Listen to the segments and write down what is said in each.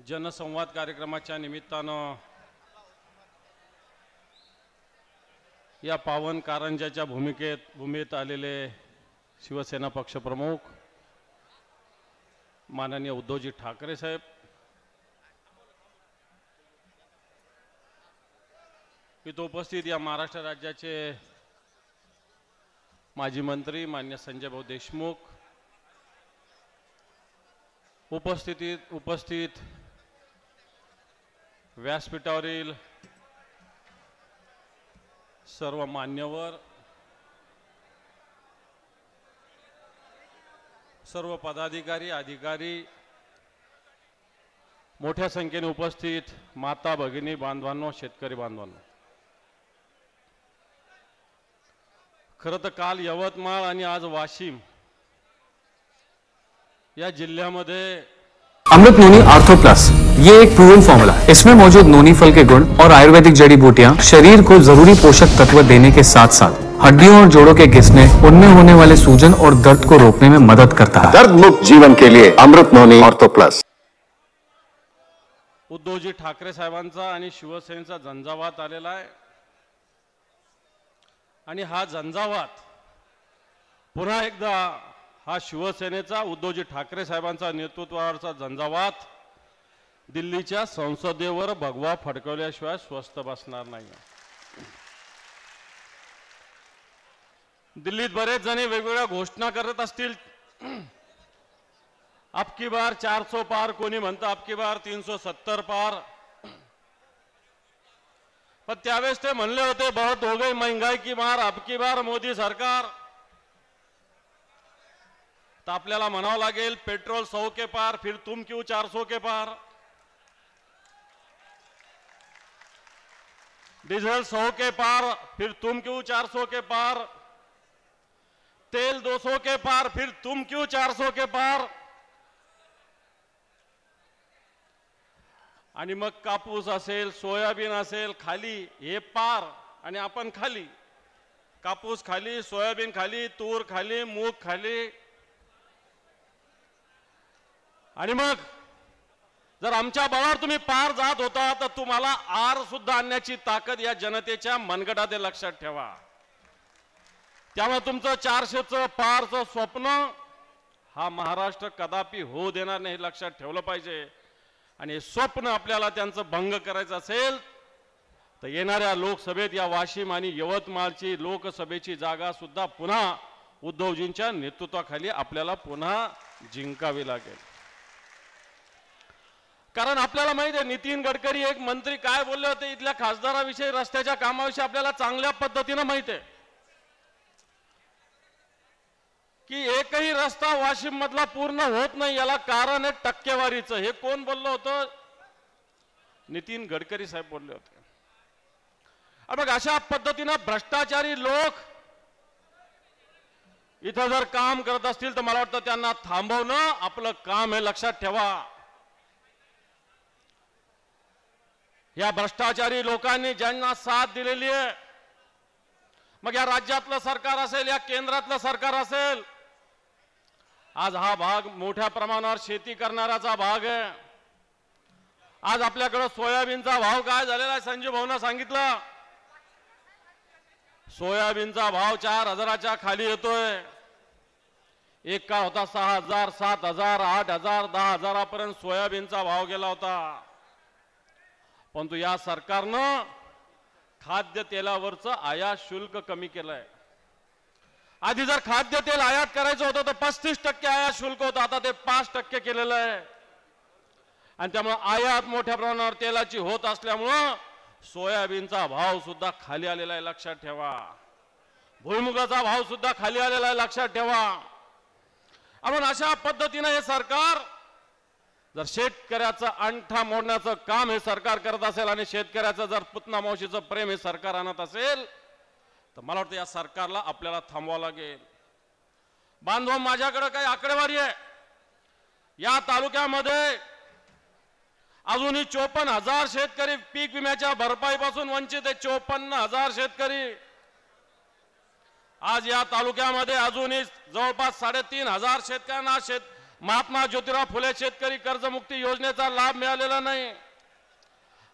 जनसंवाद कार्यक्रमाच्या निमित्तानं या पावन कारंजाच्या भूमीत आलेले शिवसेना पक्षप्रमुख माननीय उद्धवजी ठाकरे साहेब, इथं उपस्थित या महाराष्ट्र राज्याचे माजी मंत्री माननीय संजय भाऊ देशमुख, उपस्थित व्यासपीठावरील सर्व मान्यवर, सर्व पदाधिकारी अधिकारी, मोठ्या संख्येने उपस्थित माता भगिनी बांधवांनो, शेतकरी बांधवांनो, खरं तर काल यवतमाळ आणि आज वाशिम या जिल्ह्यामध्ये अमृत नोनी आर्थो प्लस ये एक प्रूवन फॉर्मूला है। इसमें मौजूद नोनी फल के गुण और आयुर्वेदिक जड़ी बूटियां शरीर को जरूरी पोषक तत्व देने के साथ साथ हड्डियों और जोड़ों के घिसने, उनमें होने वाले सूजन और दर्द को रोकने में मदद करता है। दर्द मुक्त जीवन के लिए अमृत नोनी आर्थो प्लस। उद्धवजी ठाकरे साहेबांचा आणि शिवसेनेचा झंझावात आलेला आहे आणि हा झंझावात पुन्हा एकदा हा शिवसेनेचा उद्धवजी ठाकरे साहेबांचा नेतृत्वावरचा झंझावात दिल्लीच्या संसदेवर भगवा फडकवल्याशिवाय स्वस्थ बसणार नाही। दिल्लीत बरेच जण वेगवेगळ्या घोषणा करत असतील, अब की बार 400 पार, कोणी म्हणतं अब की बार 370 पार, पण त्यावेळेस ते म्हणले होते बहुत हो गई महंगाई की मार, अब की बार मोदी सरकार। तर आपल्याला म्हणावं लागेल पेट्रोल 100 के पार, फिर तुम क्यों 400 के पार, डीजल 100 के पार, फिर तुम क्यों 400 के पार, तेल 200 के पार, फिर तुम क्यों 400 के पार। आणि मग कापूस असेल, सोयाबीन असेल, खाली हे पार आणि आपण खाली, कापूस खाली, सोयाबीन खाली, तूर खाली, मूग खाली। आणि मग जर आमच्या बळावर तुम्ही पार जात होता तर तुम्हाला आर सुद्धा आणण्याची ताकद या जनतेच्या मनगटात लक्षात ठेवा। त्यामुळे तुमचं 400चं पारचं स्वप्न हा महाराष्ट्र कदापि होऊ देणार नाही, लक्षात ठेवलं पाहिजे। आणि हे स्वप्न आपल्याला त्यांचं भंग करायचं असेल तर येणाऱ्या लोकसभेत या वाशिम आणि यवतमाळची लोकसभेची जागा सुद्धा पुन्हा उद्धवजींच्या नेतृत्वाखाली आपल्याला पुन्हा जिंकावी लागेल। कारण आपल्याला माहिती आहे नितीन गडकरी एक मंत्री काय बोलले होते इथल्या खासदाराविषयी, रस्त्याच्या कामाविषयी आपल्याला चांगल्या पद्धतीने माहिती आहे की एकही रस्ता वाशिम मधला पूर्ण होत नाही, याला कारण आहे टक्केवारीचं। हे कोण बोललं होतं? नितीन गडकरी साहेब बोलले होते। बघ अशा पद्धतीने भ्रष्टाचारी लोक इथं जर काम करत असतील तर मला वाटतं त्यांना थांबवणं आपलं काम आहे, लक्षात ठेवा। या भ्रष्टाचारी लोकांनी ज्यांना साथ दिलेली आहे, मग या राज्यातलं सरकार असेल या केंद्रातलं सरकार असेल, आज हा भाग मोठ्या प्रमाणावर शेती करणाराचा भाग आहे। आज आपल्याकडे सोयाबीनचा भाव काय झालेला आहे संजय भाऊनं सांगितलं, सोयाबीनचा भाव 4000च्या खाली येतोय। एक काळ होता 6000, 7000, 8000, 10000 पर्यंत सोयाबीनचा भाव गेला होता। परंतु या सरकारनं खाद्य तेलावरचं आयात शुल्क कमी केलंय। आधी जर खाद्य तेल आयात करायचं होतं तर 35% आयात शुल्क होतं, आता ते 5% केलेलं आहे। आणि त्यामुळे आयात मोठ्या प्रमाणावर तेलाची होत असल्यामुळं सोयाबीनचा भाव सुद्धा खाली आलेला आहे, लक्षात ठेवा। भुईमुगाचा भाव सुद्धा खाली आलेला आहे, लक्षात ठेवा। आपण अशा पद्धतीने हे सरकार जर शेतकऱ्याचं अंगठा मोडण्याचं काम हे सरकार करत असेल आणि शेतकऱ्याचं जर पुतना मावशीचं प्रेम हे सरकार आणत असेल तर मला वाटतं या सरकारला आपल्याला थांबवावं लागेल। बांधव, माझ्याकडे काही आकडेवारी आहे, या तालुक्यामध्ये अजूनही 54,000 शेतकरी पीक विम्याच्या भरपाईपासून वंचित आहे। 54,000 शेतकरी आज या तालुक्यामध्ये अजूनही जवळपास 3,500 शेतकऱ्यांना महात्मा ज्योतिराव फुले शेतकरी कर्जमुक्ती योजनेचा लाभ मिळालेला नाही।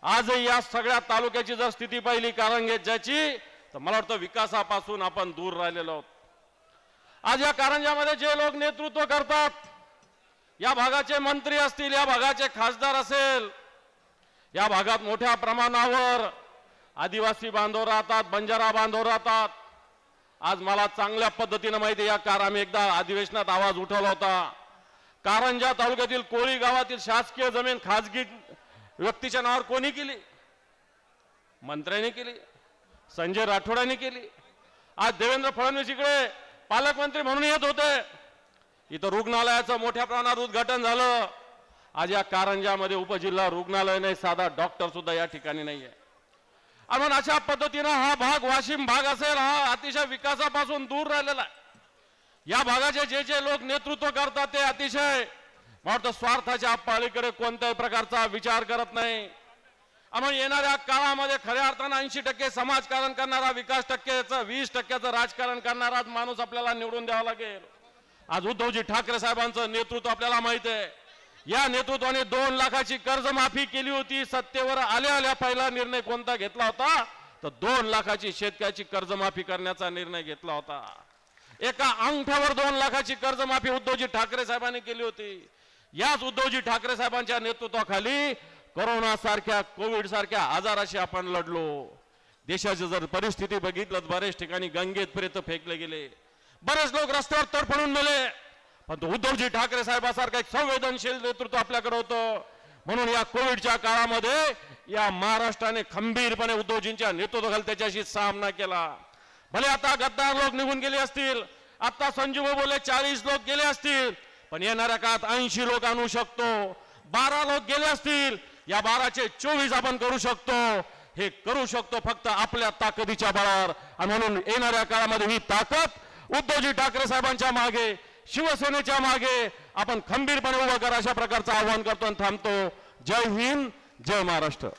आजही या सगळ्या तालुक्याची जर स्थिती पाहिली कारंजेची तर मला वाटतं विकासापासून आपण दूर राहिलेलो आहोत। आज या कारंजामध्ये जे लोक नेतृत्व करतात, या भागाचे मंत्री असतील, या भागाचे खासदार असेल, या भागात मोठ्या प्रमाणावर आदिवासी बांधव राहतात, बंजारा बांधव राहतात। आज मला चांगल्या पद्धतीने माहिती आहे, आम्ही एकदा अधिवेशनात आवाज उठवला होता। कारंजा तालुक्यातील कोळी गावातील शासकीय जमीन खाजगी व्यक्तीच्या नावावर कोणी केली? मंत्र्यांनी केली, संजय राठोडांनी केली। आज देवेंद्र फडणवीस इकडे पालकमंत्री म्हणून येत होते, इथं रुग्णालयाचं मोठ्या प्रमाणात उद्घाटन झालं। आज या कारंजामध्ये उपजिल्हा रुग्णालय नाही, साधा डॉक्टर सुद्धा या ठिकाणी नाहीये। म्हणून अशा पद्धतीनं हा भाग वाशिम भाग असेल, हा अतिशय विकासापासून दूर राहिलेला आहे। या भागाचे जे जे लोक नेतृत्व करतात ते अतिशय वाटतं स्वार्थाच्या पलीकडे कोणत्याही प्रकारचा विचार करत नाही। म्हणून येणाऱ्या काळामध्ये खऱ्या अर्थानं 80% समाजकारण करणारा, 20% राजकारण करणारा माणूस आपल्याला निवडून द्यावा लागेल। आज उद्धवजी ठाकरे साहेबांचं नेतृत्व आपल्याला माहित आहे। या नेतृत्वाने 2 लाखाची कर्जमाफी केली होती। सत्तेवर आल्या पहिला निर्णय कोणता घेतला होता तर 2 लाखाची शेतकऱ्याची कर्जमाफी करण्याचा निर्णय घेतला होता। एका अंगठ्यावर 2 लाखाची कर्जमाफी उद्धवजी ठाकरे साहेबांनी केली होती। याच उद्धवजी ठाकरे साहेबांच्या नेतृत्वाखाली कोरोना सारख्या, कोविड सारख्या आजाराशी आपण लढलो। देशाची जर परिस्थिती बघितलं तर बरेच ठिकाणी गंगेत प्रेत फेकले गेले, बरेच लोक रस्त्यावर तडफडून मेले, पण उद्धवजी ठाकरे साहेबांसारखं एक संवेदनशील नेतृत्व आपल्याकडे होतं। म्हणून या कोविडच्या काळामध्ये या महाराष्ट्राने खंबीरपणे उद्धवजींच्या नेतृत्वाखाली त्याच्याशी सामना केला। भले आता गद्दार लोक निघून गेले असतील, आता संजीव बोले 40 लोक गेले असतील, पण येणाऱ्या काळात 80 लोक आणू शकतो। 12 लोक गेले असतील, या 12चे 24 आपण करू शकतो। हे करू शकतो फक्त आपल्या ताकदीच्या बळावर। म्हणून येणाऱ्या काळामध्ये ही ताकद उद्धवजी ठाकरे साहेबांच्या मागे, शिवसेनेच्या मागे आपण खंबीरपणे उभं करा, अशा प्रकारचं आवाहन करतो आणि थांबतो। जय हिंद, जय महाराष्ट्र।